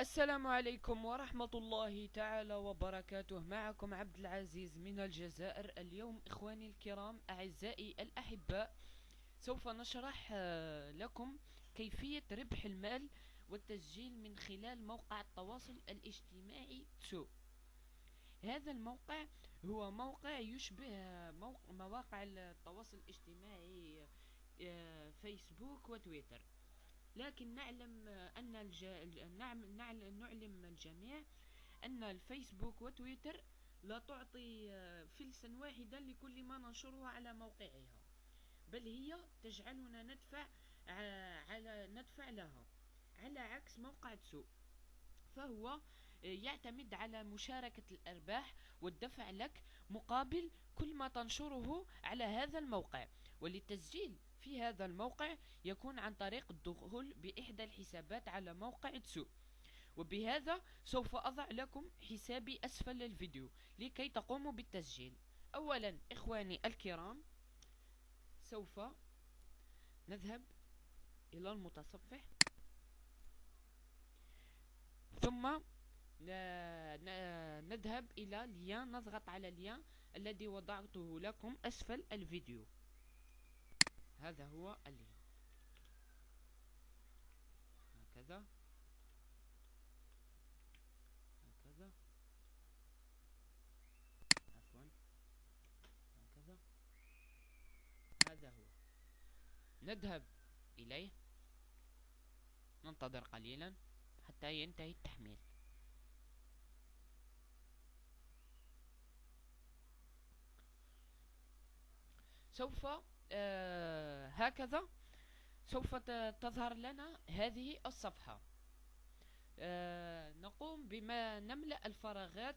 السلام عليكم ورحمة الله تعالى وبركاته. معكم عبد العزيز من الجزائر. اليوم إخواني الكرام أعزائي الأحباء، سوف نشرح لكم كيفية ربح المال والتسجيل من خلال موقع التواصل الاجتماعي تسو. هذا الموقع هو موقع يشبه مواقع التواصل الاجتماعي فيسبوك وتويتر، لكن نعلم أن نعلم الجميع أن الفيسبوك وتويتر لا تعطي فلسا واحدا لكل ما ننشره على موقعها، بل هي تجعلنا ندفع لها، على عكس موقع تسوق فهو يعتمد على مشاركة الأرباح والدفع لك مقابل كل ما تنشره على هذا الموقع. وللتسجيل في هذا الموقع يكون عن طريق الدخول بإحدى الحسابات على موقع تسوق. وبهذا سوف أضع لكم حسابي أسفل الفيديو لكي تقوموا بالتسجيل. أولا إخواني الكرام، سوف نذهب إلى المتصفح، ثم نذهب إلى لين، نضغط على لين الذي وضعته لكم أسفل الفيديو. هذا هو اللين، هكذا هكذا، عفوا، هكذا. هذا هو، نذهب إليه، ننتظر قليلا حتى ينتهي التحميل. سوف هكذا سوف تظهر لنا هذه الصفحة. نقوم بما نملأ الفراغات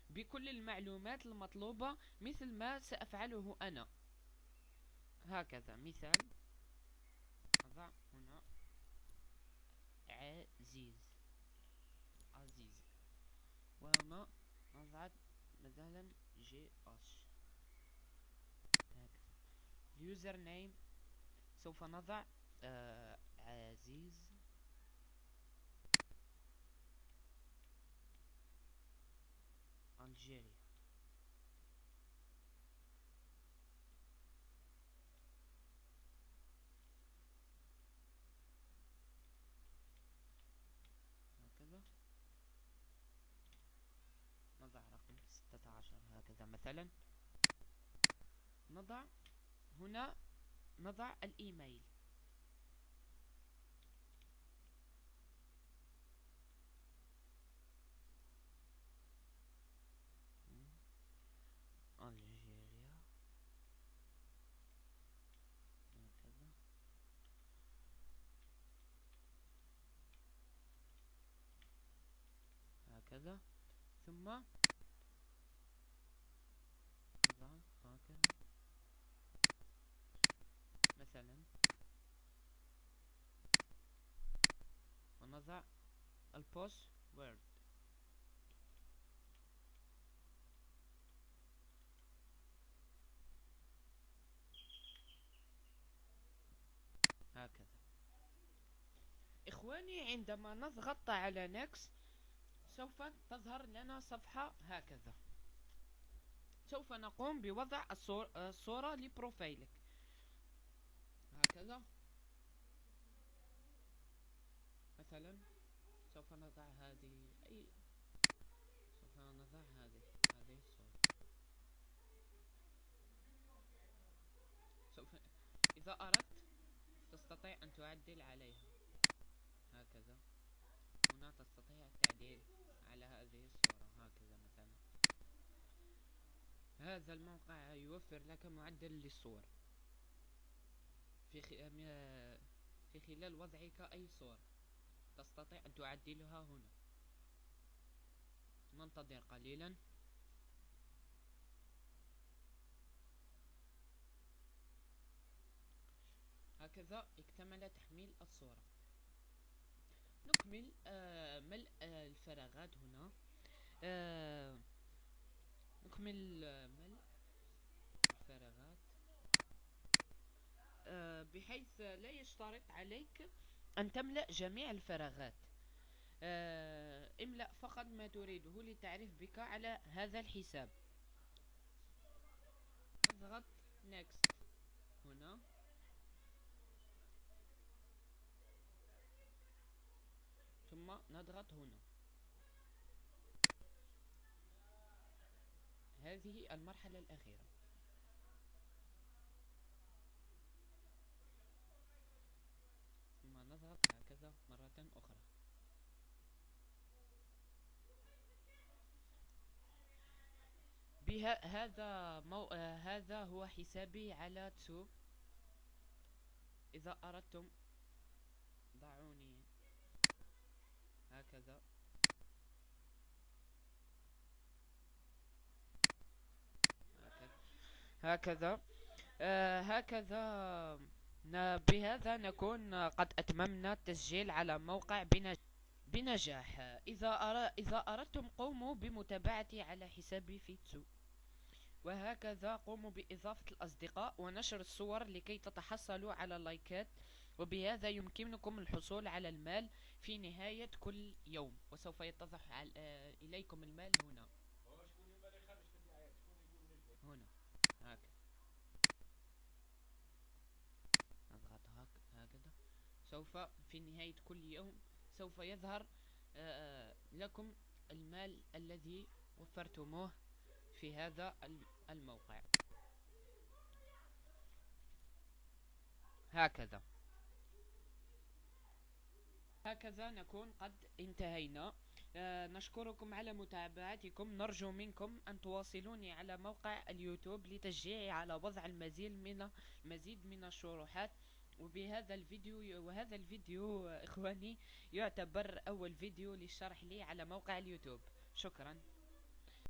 بكل المعلومات المطلوبة مثل ما سأفعله أنا. هكذا مثال، أضع هنا عزيز، وهنا نضع مثلا جي اش. هكذا اليوزر نيم سوف نضع عزيز الجيريا. هكذا نضع رقم 16 هكذا مثلا. نضع هنا، نضع الإيميل. الجيريا هكذا. هكذا ثم نضع هكذا مثلا، ونضع البوست وورد. هكذا إخواني، عندما نضغط على نكس سوف تظهر لنا صفحة هكذا. سوف نقوم بوضع الصورة لبروفايلك هكذا مثلا. سوف نضع هذه الصورة. إذا أردت تستطيع أن تعدل عليها هكذا. هنا تستطيع التعديل على هذه الصورة هكذا مثلا. هذا الموقع يوفر لك معدل للصور في خلال وضعك أي صورة تستطيع أن تعدلها هنا. ننتظر قليلا. هكذا اكتمل تحميل الصورة. نكمل ملء الفراغات هنا. نكمل ملء الفراغات بحيث لا يشترط عليك أن تملأ جميع الفراغات. املأ فقط ما تريده للتعريف بك على هذا الحساب. نضغط next هنا، ثم نضغط هنا. هذه المرحلة الأخيرة. ثم نضغط هكذا مرة أخرى. هذا هو حسابي على تسو. إذا أردتم ضعوني هكذا. هكذا هكذا بهذا نكون قد أتممنا التسجيل على موقع بنجاح. إذا أردتم قوموا بمتابعتي على حسابي في تسو. وهكذا قوموا بإضافة الأصدقاء ونشر الصور لكي تتحصلوا على لايكات، وبهذا يمكنكم الحصول على المال في نهاية كل يوم، وسوف يتضح إليكم المال هنا. هنا هكذا نضغط هكذا. سوف في نهاية كل يوم سوف يظهر لكم المال الذي وفرتموه في هذا الموقع. هكذا نكون قد انتهينا. نشكركم على متابعتكم. نرجو منكم أن تواصلوني على موقع اليوتيوب لتشجيعي على وضع المزيد من الشروحات. وهذا الفيديو إخواني يعتبر أول فيديو للشرح لي على موقع اليوتيوب. شكرا.